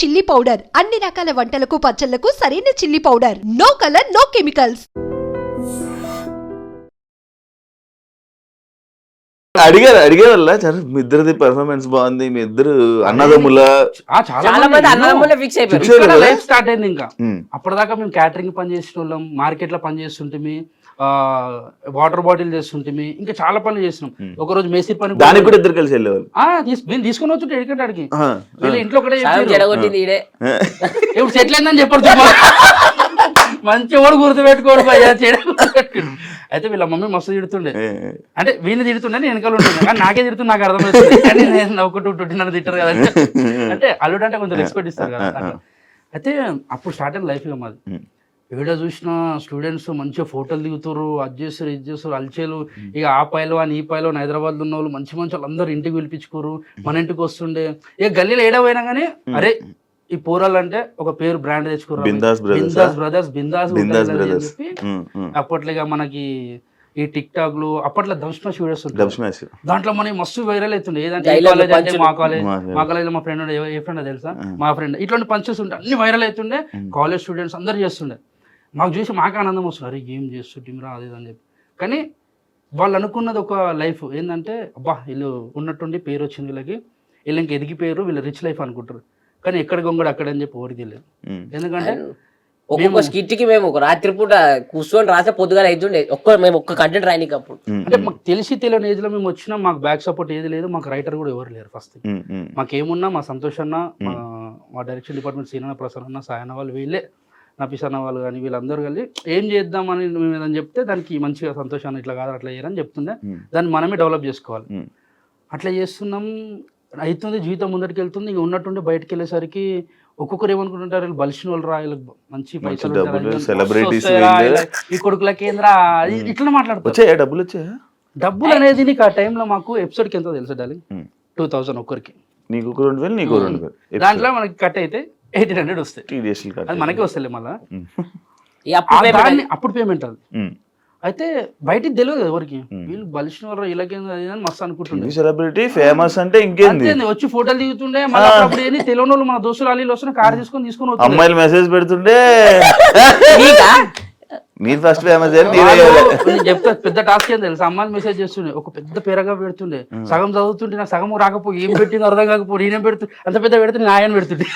Chilli powder అన్ని రకాల వంటలకు పచ్చళ్లకు సరైన chilli powder. No colour no chemicals. అడిగేవాళ్ళ మీ ఇద్దరిది పర్ఫార్మెన్స్ బాగుంది, మీ ఇద్దరు అన్నదమ్ముల చాలా మంది అన్నదమ్ములే ఫిక్స్ అయిపోయారు. లైఫ్ స్టార్ట్ అయింది. ఇంకా అప్పటిదాకా మేము క్యాటరింగ్ పని చేసిన వాళ్ళం, మార్కెట్ లో పని చేస్తుంటే, వాటర్ బాటిల్ చేస్తుంటే, ఇంకా చాలా పనులు చేస్తున్నాం. ఒక రోజు మేస్త్రి పని దానికి కూడా ఇద్దరు కలిసి వెళ్ళేవాళ్ళు. నేను తీసుకుని వచ్చి ఎడికంటే అడిగి ఇంట్లో ఒకటే ఇప్పుడు సెటిల్ అయిందని చెప్పారు. మంచి వాడు గుర్తు పెట్టుకోడు భయ్యా, అయితే వీళ్ళ మమ్మీ మస్తు తిడుతుండే. అంటే వీళ్ళు తిడుతుండే, నేను వెనకాల ఉంటుండే, కానీ నాకే తిడుతుంది, నాకు అర్థమవుతుంది. కానీ నేను నవ్వుకుంటూ నన్ను తిట్టారు కదా అంటే అల్లుడు అంటే కొంచెం రెస్పెక్ట్ ఇస్తారు కదా. అయితే అప్పుడు స్టార్ట్ అయిన లైఫ్ మాది. ఏడా చూసిన స్టూడెంట్స్ మంచిగా ఫోటోలు దిగుతారు, అది చేస్తారు ఇది చేస్తారు, అల్చేలు. ఇక ఆ పైలో అని ఈ పైలో హైదరాబాద్ ఉన్న వాళ్ళు మంచి మంచి వాళ్ళు అందరూ ఇంటికి పిలిపించుకోరు, మన ఇంటికి వస్తుండే. ఇక గల్లీలో ఏడా పోయినా కానీ అరే ఈ పోరాలు అంటే ఒక పేరు బ్రాండ్ తెచ్చుకోరు, బిందాస్ బ్రదర్స్, బిందాస్ అని చెప్పి. అప్పట్లో మనకి ఈ టిక్ టాక్ లు అప్పట్లో దంస్మాష్ వీడియోస్ ఉంటాయి, దాంట్లో మనకి మస్తు వైరల్ అవుతుండే. ఏదంటే మా కాలేజ్ మా ఫ్రెండ్ ఏ ఫ్రెండ్ తెలుసా, మా ఫ్రెండ్ ఇట్లాంటి పంచెస్ ఉంటే అన్ని వైరల్ అవుతుండే. కాలేజ్ స్టూడెంట్స్ అందరు చేస్తుండే. మాకు చూసి మాకు ఆనందం వస్తుంది, అరే ఏం చేస్తుంటీరా అది అని చెప్పి. కానీ వాళ్ళు అనుకున్నది ఒక లైఫ్ ఏంటంటే, అబ్బా వీళ్ళు ఉన్నట్టుండి పేరు వచ్చింది వీళ్ళకి, వీళ్ళు ఇంక ఎదిగిపోయారు, వీళ్ళు రిచ్ లైఫ్ అనుకుంటారు. కానీ ఎక్కడ గొంగడు అక్కడ అని చెప్పి ఓడి తెలియదు. ఎందుకంటే ఒక్కొక్క స్కిట్ కి మేము ఒక రాత్రి పూట కూర్చొని రాసే పొద్దుగా అవుతుండే, మేము ఒక్క కంటెంట్ రాయనికి. అప్పుడు అంటే మాకు తెలియని ఏజ్ లో మేము వచ్చినా మాకు బ్యాక్ సపోర్ట్ ఏది లేదు, మాకు రైటర్ కూడా ఎవరు లేరు. ఫస్ట్ మాకేమున్నా మా సంతోష్ అన్న, మా డైరెక్షన్ డిపార్ట్మెంట్ సీనన్న, ప్రసన్న అన్న, సాయన్న వాళ్ళు, వీళ్ళే నఫీస్ అన్న వాళ్ళు కానీ వీళ్ళందరూ కలిసి ఏం చేద్దామని మేము చెప్తే దానికి మంచిగా సంతోషాన్ని ఇట్లా కాదు అట్లా చేయరని చెప్తుండే. దాన్ని మనమే డెవలప్ చేసుకోవాలి. అట్లా చేస్తున్నాం, అవుతుంది, జీవితం ముందరికి వెళ్తుంది. ఇంక ఉన్నట్టుండి బయటకు వెళ్ళేసరికి ఒక్కొక్కరు ఏమనుకుంటుంటారు, వీళ్ళు బలిసిన వాళ్ళు రా, వీళ్ళకి మంచి పైసలు, ఈ కొడుకుల కేంద్ర ఇట్లా మాట్లాడుతారు. డబ్బులు అనేది నీకు ఆ టైంలో మాకు ఎపిసోడ్కి ఎంతో తెలుసు డార్లింగ్, 2000 ఒక్కరికి. దాంట్లో మనకి కట్ అయితే 1800 వస్తాయి, అది మనకే వస్తాయి మళ్ళీ. అప్పుడు పేమెంట్ అది. అయితే బయటికి తెలియదు ఎవరికి, వీళ్ళు బలిసిన వాళ్ళు ఇలాగేందని మస్తు అనుకుంటుండే. సెలబ్రిటీ ఫేమస్ అంటే ఇంకేంది, వచ్చి ఫోటోలు దిగుతుండే. మళ్ళీ అప్పుడు ఏంది తెలియని వాళ్ళు మన దోస్తులు అల్లీలు వస్తున్న కార్ తీసుకొని అమ్మాయిలు మెసేజ్ పెడుతుండే, మీరు ఫస్ట్ ఫేమస్ చెప్తా. పెద్ద టాస్క్ ఏం తెలుసు, అమ్మాయిలు మెసేజ్ చేస్తుండే, ఒక పెద్ద పేరగా పెడుతుండే. సగం చదువుతుంటే నాకు సగం రాకపోయి ఏం పెట్టింది అర్థం కాకపోయి నేనేం పెడుతు అంత పెద్ద పెడితే నాయని పెడుతుండే.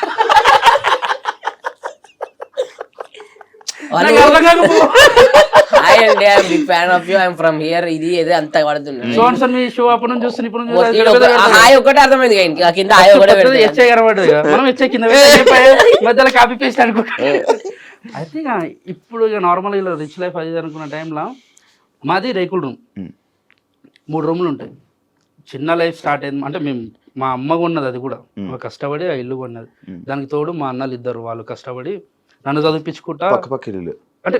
మధ్యలో కాపీ పేస్ట్ అనుకుంటా. అయితే ఇప్పుడు ఇక నార్మల్ ఇలా రిచ్ లైఫ్ అది అనుకున్న టైంలో మాది రేకుల రూమ్, 3 రూములు ఉంటాయి. చిన్న లైఫ్ స్టార్ట్ అయింది అంటే మేము, మా అమ్మ కొన్నది, అది కూడా కష్టపడి ఆ ఇల్లు కొన్నది. దానికి తోడు మా అన్నలు ఇద్దరు, వాళ్ళు కష్టపడి నన్ను చదివించుకుంటా. అంటే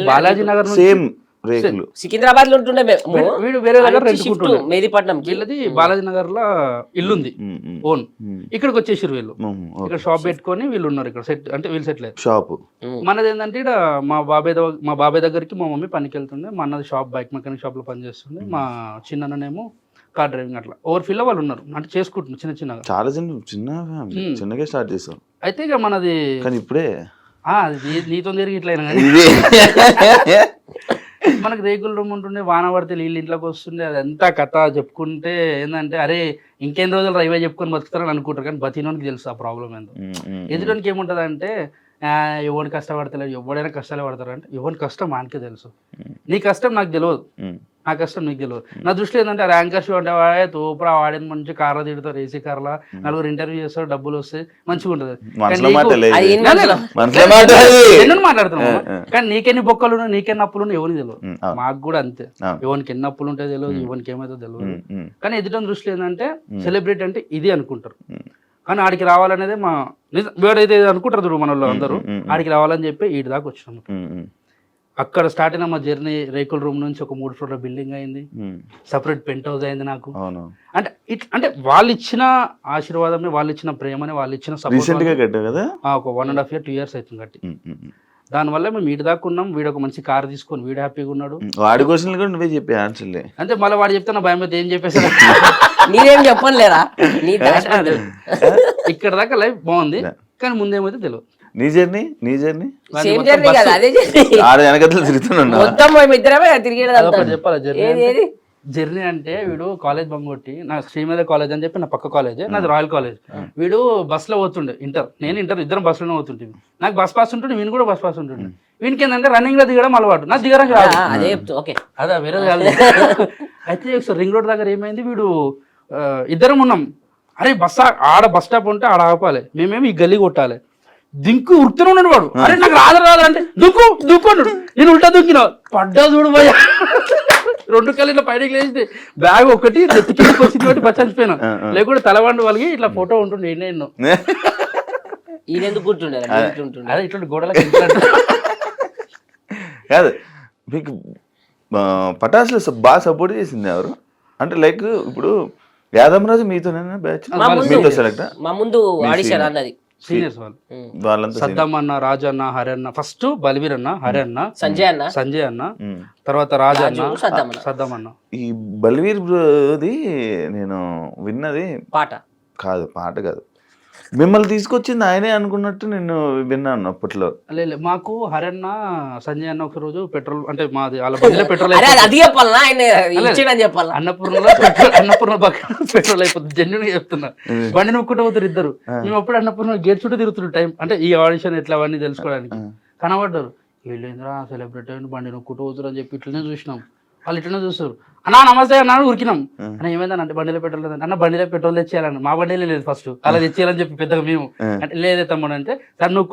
బాలాజీ నగర్ సికింద్రాబాద్ లో ఉంటుండే, వీడు వేరే దగ్గర రెంట్కుంటుండే. మేదీపట్నం వీళ్ళది బాలాజీ నగర్ లో ఇల్లుంది ఓన్, ఇక్కడికి వచ్చేసారు వీళ్ళు. ఇక్కడ షాప్ పెట్టుకొని వీళ్ళు ఉన్నారు ఇక్కడ సెట్, అంటే వీళ్ళు సెటిల్ అయ్యారు. షాప్ మనది ఏంటంటే ఇక్కడ మా బాబాయ్ దగ్గరికి మా మమ్మీ పనికి వెళ్తుండే, మా అన్నది షాప్ బైక్ మెకానిక్ షాప్ లో పని చేస్తుండే, మా చిన్ననేమో కార్ డ్రైవింగ్. అట్లా ఓవర్ ఫీల్ వాళ్ళు ఉన్నారు, అంటే చేసుకుంటున్నారు చిన్నగా, చాలా చిన్నగా స్టార్ట్ చేస్తాం. అయితే ఇక మనది ఇప్పుడే నీతో తిరిగి ఇట్లా మనకు రేకుల రూమ్ ఉంటుండే, వాన పడితే నీళ్ళు ఇంట్లోకి వస్తుండే. అదంతా కథ చెప్పుకుంటే ఏంటంటే, అరే ఇంకెన్ని రోజులు రైవే చెప్పుకొని బతుకుతారని అనుకుంటారు, కానీ బతినోనికి తెలుసు ఆ ప్రాబ్లం ఏందో. ఎదుటికి ఏముంటుంది అంటే, ఎవరిని కష్టపడతలేదు, ఎవడైనా కష్టాలే పడతారు అంటే, ఎవరి కష్టం మనకే తెలుసు, నీ కష్టం నాకు తెలియదు, నా కష్టం నీకు తెలియదు. నా దృష్టిలో ఏంటంటే, ర్యాంకర్ షో అంటే వాడే తోపురా, వాడేది మంచి కార్లో తిడతారు, ఏసీ కార్లా, నలుగురు ఇంటర్వ్యూ చేస్తారు, డబ్బులు వస్తాయి, మంచిగా ఉంటుంది. ఎన్నో మాట్లాడుతున్నావు, కానీ నీకెన్ని బొక్కలు నీకెన్ని అప్పులు ఎవరికి తెలియదు. మాకు కూడా అంతే, ఎవరికి ఎన్ని అప్పులు ఉంటాయో తెలియదు, ఎవరికి ఏమైతే తెలియదు. కానీ ఎదుటి దృష్టిలో ఏంటంటే, సెలబ్రిటీ అంటే ఇది అనుకుంటారు. కానీ ఆడికి రావాలనేది మా వేడైతే అనుకుంటారు చూడు మన వాళ్ళు అందరూ, ఆడికి రావాలని చెప్పి ఈడి దాకా వచ్చినాము. అక్కడ స్టార్ట్ అయిన మా జర్నీ, రేకుల రూమ్ నుంచి ఒక 3 ఫ్లోర్ల బిల్డింగ్ అయింది, సపరేట్ పెంట్ హౌస్ అయింది నాకు. అంటే అంటే వాళ్ళు ఇచ్చిన ఆశీర్వాదమే, వాళ్ళు ఇచ్చిన ప్రేమని, వాళ్ళు ఇచ్చిన సపోర్ట్. ఒక 1.5 year 2 years అవుతుంది కట్టి. దానివల్ల మేము వీడి దాకా ఉన్నాం. వీడు ఒక మంచి కార్ తీసుకొని వీడు హ్యాపీగా ఉన్నాడు. వాడి క్వశ్చన్ కూడా నువ్వే చెప్పి ఆన్సర్లే. అంటే మళ్ళీ వాడు చెప్తే నా భయం అయితే ఏం చెప్పేసాడు. నీదేం చెప్పలేరా నీ ఇక్కడ దాకా లైఫ్ బాగుంది కానీ ముందేమైతే తెలియదు. నీ జర్నీ సేమ్ జర్నీ కదా, అదే జర్నీ. ఆడ వెనకట్లు తిరుగుతున్నా. మొత్తం మేమిద్దరమే తిరిగేది. అదొకటి చెప్పాలా ఏది ఏది జర్నీ అంటే వీడు కాలేజ్ బంగొట్టి నా శ్రీమేధ కాలేజ్ అని చెప్పి నా పక్క కాలేజ్ నాది రాయల్ కాలేజ్. వీడు బస్ లో పోతుండే నేను ఇంటర్ ఇద్దరం బస్ లోనే పోతుంటే నాకు బస్ పాస్ ఉంటుండే వీని కూడా బస్ పాస్ ఉంటుండే. వీనికి ఏంటంటే రన్నింగ్ లో దిగడం అలవాటు, నాకు దిగడం కాదు. అదే ఓకే అదా వేరే కాదు. అయితే ఒకసారి రింగ్ రోడ్ దగ్గర ఏమైంది, వీడు ఇద్దరం ఉన్నాం. అరే ఆడ బస్ స్టాప్ ఉంటే ఆడ ఆపాలి, మేమేమి ఈ గల్లీ కొట్టాలి. దింకు ఉరుకుతూనే ఉన్నాడు వాడు. అరే నాకు రాదు అంటే దుక్కు అన్నాడు. నేను ఉల్టా దుక్కిన పడ్డా చూడు భయ. 2 కళ్ళు పైనకి లేచి బ్యాగ్ ఒకటి నెత్తికి వచ్చింది బట్టి బచ్చనిపోయినా, లేకుంటే తలవండు వాళ్ళకి ఇట్లా ఫోటో ఉంటుండే ఎన్నో. ఈయనెందుకు కూర్చుండే అదే ఇట్లా గోడల కాదు మీకు పటాసులు బాగా సపోర్ట్ చేసింది ఎవరు అంటే లైక్ ఇప్పుడు యాదమరాజు మీతోనేనా బ్యాచ్? మీతో సెలెక్ట్? మా ముందు ఆడిషన్ అన్నది సీనియర్స్ వాళ్ళు సద్దాం అన్న, రాజన్న, హరన్న, ఫస్ట్ బల్వీర్ అన్న, హరన్న, సంజయ్ అన్న, తర్వాత రాజన్న, సద్దాం అన్న. ఈ బల్వీర్ బ్రోది నేను విన్నది పాట కాదు మిమ్మల్ని తీసుకొచ్చింది ఆయనే అనుకున్నట్టు నేను విన్నాను అప్పట్లో. లేదు మాకు హరన్న, సంజయ్ అన్న ఒక రోజు పెట్రోల్ అంటే మాది వాళ్ళ బండిలో పెట్రోల్ అన్నపూర్ణ పెట్రోల్ అయిపోతుంది. జెన్యున్ చెప్తున్నా, బండి నొక్కుంటూ పోతారు ఇద్దరు. మేము అప్పుడు అన్నపూర్ణ గేట్ చుట్టూ తిరుగుతున్నారు టైం అంటే ఈ ఆడిషన్ ఎట్లా అవన్నీ తెలుసుకోవడానికి. కనబడ్డారు, వీళ్ళేంద్రా సెలబ్రిటీ అయిన బండి నొక్కుంటూ పోతారు అని చెప్పి ఇట్లనే చూసినాం. వాళ్ళు ఇట్లనే చూస్తారు. అన్నా నమస్తే అన్నా ఉరికినాం. అన్న ఏమైందని అంటే బండిలో పెట్రోల్ లేదంటే, అన్న బండిలో పెట్రోల్ తెచ్చేయాలన్న. మా బండిలో లేదు ఫస్ట్, అలా తెచ్చేయాలని చెప్పి పెద్దగా మేము అంటే లేదే తమ్ముడు అంటే సార్ నువ్వు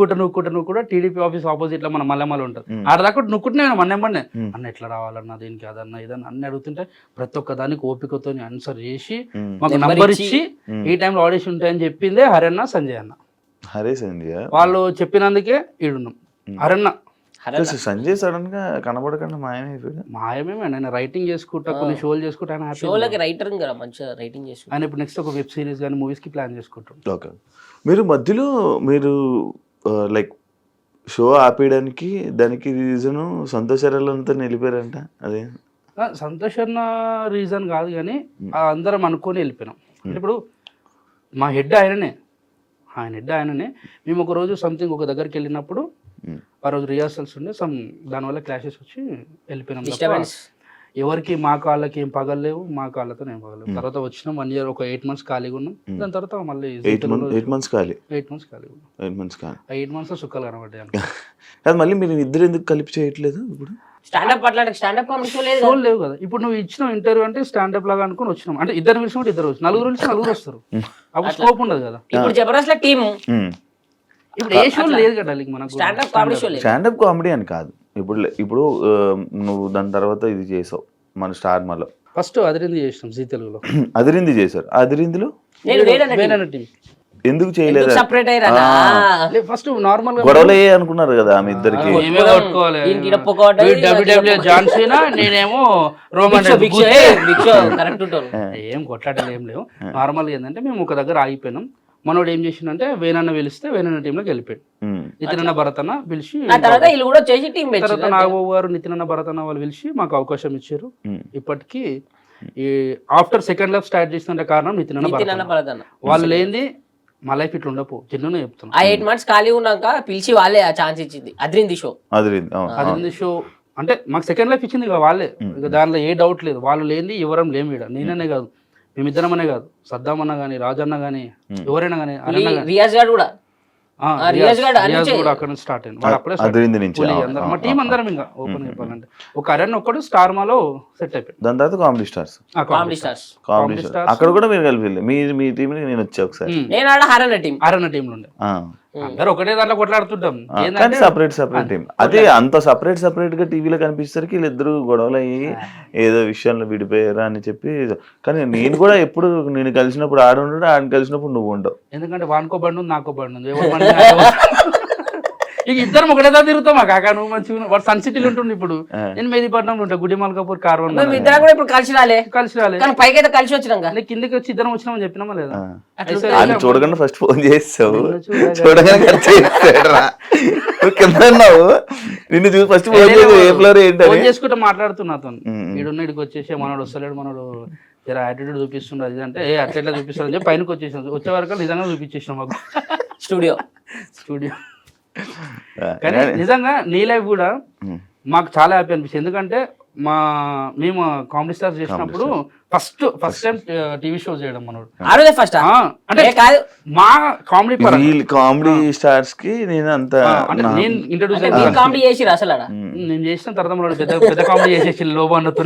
కూడా టీడీపీ ఆఫీస్ ఆపోజిట్ లో మన మల్లెమల్ల ఉంటుంది. ఆడదాకా నువ్వుకుంటే మన్నెమ్మనే అన్న ఎట్లా రావాలన్నా దీనికి అదన్నా ఇదన్నా అన్ని అడుగుతుంటే ప్రతి ఒక్క దానికి ఓపికతో ఆన్సర్ చేసి మాకు నంబర్ ఇచ్చి ఈ టైంలో ఆడిషన్ ఉంటాయని చెప్పిందే హరన్న, సంజయ్ అన్న. వాళ్ళు చెప్పినందుకే ఈడున్నాం. హరన్న సంజయ్ సడన్ గా కనబడకుండా మాయమేమే ఆయన రైటింగ్ చేసుకుంటా కొన్ని షోలు చేసుకుంటా ఆయన ఇప్పుడు నెక్స్ట్ ఒక వెబ్ సిరీస్ కానీ మూవీస్ కి ప్లాన్ చేసుకుంటాం. ఓకే, మీరు మధ్యలో లైక్ షో ఆపేయడానికి దానికి రీజన్ సంతోష్ అంతా నిలిపారంట. అదే సంతోష్ అన్న రీజన్ కాదు కానీ అందరం అనుకొని వెళ్ళిపోయినాం. ఇప్పుడు మా హెడ్ ఆయననే మేము ఒక రోజు సంథింగ్ ఒక దగ్గరికి వెళ్ళినప్పుడు ఆ రోజు రిహార్సల్స్ ఉండే దానివల్ల క్లాషెస్ వచ్చి వెళ్ళిపోయినాం. ఎవరికి మా కాళ్ళకి ఏం పగలేవు, మా కాళ్ళతో ఏం పగలేవు. తర్వాత వచ్చినాం 1 year ఒక 8 months ఖాళీగా ఉన్నాం. దాని తర్వాత మళ్ళీ 8 months ఖాళీ 8 months సుఖాలు కనబడ్డాయి. మళ్ళీ మీరు ఇద్దరు ఎందుకు కలిపి చేయట్లేదు? ఇప్పుడు షో లేవు కదా. ఇప్పుడు నువ్వు ఇచ్చిన ఇంటర్వ్యూ అంటే స్టాండప్ లాగా అనుకుని వచ్చినాం అంటే ఇద్దరు పిలిచినట్టు ఇద్దరు వచ్చి నలుగురు వస్తారు. అప్పుడు స్కోప్ ఉండదు కదా. ఇప్పుడు జబర్దస్త్ టీమ్ ఇప్పుడు ఏ షో లేదు కదా మనకు. స్టాండప్ కామెడీ అని కాదు. ఇప్పుడు నువ్వు దాని తర్వాత ఇది చేసావు మన స్టార్ మాలో. ఫస్ట్ అదిరింది చేసినాం జీ తెలుగులో. అదిరింది చేశారు. అదిరిందిలో టీం ఎందుకు చేయలేదు? ఫస్ట్ నార్మల్ గొడవలు అనుకున్నారు కదా మీ ఇద్దరికి. నేనేమో రోమన్ ఏం కొట్లాటలు ఏం లేవు. నార్మల్ ఏంటంటే మేము ఒక దగ్గర ఆగిపోయినాం. మనోడు ఏం చేసిందంటే వేనన్న పిలిస్తే వేనన్న టీంలోకి వెళ్ళిపోయాడు. నితిన్ అన్న భరత్ అన్న పిలిచి తర్వాత నాగబాబు గారు నితిన్ అన్న భరత్ అన్న వాళ్ళు పిలిచి మాకు అవకాశం ఇచ్చారు. ఇప్పటికీ ఈ ఆఫ్టర్ సెకండ్ లైఫ్ స్టార్ట్ చేసిన కారణం నితిన్ అన్న భరత్ అన్న. వాళ్ళు లేనిది మా లైఫ్ ఇట్లా ఉండపు. జన్ను చెప్తున్నా. 8 months ఖాళీ ఉన్నాక పిలిచి వాళ్ళే ఆ ఛాన్స్ ఇచ్చింది. అదిరింది షో అంటే మాకు సెకండ్ లైఫ్ ఇచ్చింది వాళ్ళే. ఇక దానిలో ఏ డౌట్ లేదు. వాళ్ళు లేనిది ఎవరం లేము. ఈడ నేననే కాదు, మేమిద్దరమనే కాదు, సద్దామన్న గానీ, రాజన్న గానీ, ఎవరైనా గానీ, రియాజ్ గారు కూడా అక్కడ నుంచి స్టార్ట్ అయింది. మా టీం అందరం ఇంకా ఓపెన్ చెప్పాలంటే ఒక అరణ్ ఒక్కడు స్టార్ మాలో సెట్ అయిపోయింది. దాని తర్వాత కామెడీ స్టార్స్ అక్కడ కూడా మీరు కలిపి మీ టీం నేను వచ్చా ఒకసారి. హరన్న టీం లో ఉండే అందరూ ఒకటే దాంట్లో కొట్లాడుతుంటాం. Separate team. అదే అంత సపరేట్ గా టీవీలో కనిపిస్తారు వీళ్ళిద్దరు గొడవలు అయ్యి ఏదో విషయంలో విడిపోయారా అని చెప్పి. కానీ నేను కూడా ఎప్పుడు నేను కలిసినప్పుడు ఆడుంటాడు, ఆడిని కలిసినప్పుడు నువ్వు ఉండవు. ఎందుకంటే వానికో బండి ఉంది, నాకో బండి ఉంది. ఇక ఇద్దరం ఒకటే దాకా తిరుగుతాం. మా కాకా నువ్వు మంచిగా వాడు సన్ సిటీలో ఉంటుంది. ఇప్పుడు నేను మెహదీపట్నంలో ఉంటా, గుడి మల్కాపూర్ కార్వన్. కలిసి రాలే పైకి కలిసి వచ్చినాక కిందకి వచ్చి ఇద్దరం వచ్చినామని చెప్పినామా లేదా? చూడగానే ఫస్ట్ ఫోన్ చేస్తావు, చూడగానే నిన్ను చూసి ఫస్ట్ ఫోన్ చేసుకుంటా మాట్లాడుతున్నా. ఈడున్న ఇడికి వచ్చేసి మనోడు వస్తలేడు, మనోడు జర యాటిట్యూడ్ చూపిస్తుండే అది అంటే ఏ అట్లా చూపిస్తుంది అని చెప్పి పైనకి వచ్చేసాం. వచ్చే వరకు నిజంగా చూపించేసాం మాకు స్టూడియో స్టూడియో. కానీ నిజంగా నీ లైఫ్ కూడా మాకు చాలా హ్యాపీ అనిపిస్తుంది. ఎందుకంటే మేము కామెడీ స్టార్స్ చేసినప్పుడు ఫస్ట్ టైం టీవీ షో చేయడం మనోడు. ఆ రోజే ఫస్ట్ అంటే కాదు మా కామెడీ కామెడీ స్టార్స్ కి నేను అంత అంటే నేను ఇంట్రడ్యూస్ మీరు కామెడీ చేసిరు అసలు ఆడ? నేను చేసిన తర్వాత మనోడు పెద్ద పెద్ద కామెడీ చేసేసి లోబాన్నతో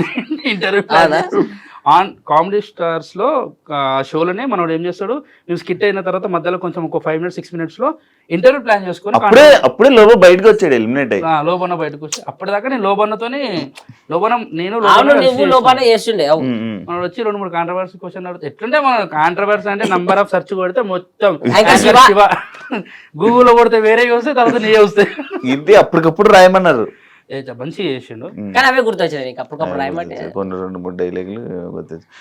ఇంటర్వ్యూ ఆన్ కామెడీ స్టార్స్ లో షోలోనే మనోడు ఏం చేస్తాడు, మేము స్కిట్ అయిన తర్వాత మధ్యలో కొంచెం ఒక 5 minutes 6 minutes లో ఇంటర్వ్యూ ప్లాన్ చేసుకుని అప్పుడే లోబో బయటకు వచ్చాడు ఎలిమినేట్ అయ్యి. లోబన్న బయటకు వచ్చి అప్పటిదాకా నేను లోబన్నతోని లోబన్న నేను లోపల చేస్తుండే. మనం వచ్చి 2-3 కాంట్రవర్సీ క్వశ్చన్ అడుగుతాం. ఎట్లుంటే మన కాంట్రవర్సీ అంటే నంబర్ ఆఫ్ సెర్చ్ కొడితే మొత్తం గూగుల్లో కొడితే వేరే వస్తే తర్వాత నీ వస్తాయి. ఇది అప్పటికప్పుడు రాయమన్నారు. మంచిగా చేసిండు. కానీ అవే గుర్తొచ్చాయి నీకు అప్పటికప్పుడు రాయమంటే? కొన్ని 2-3 డైలాగులు గుర్తొచ్చాయి.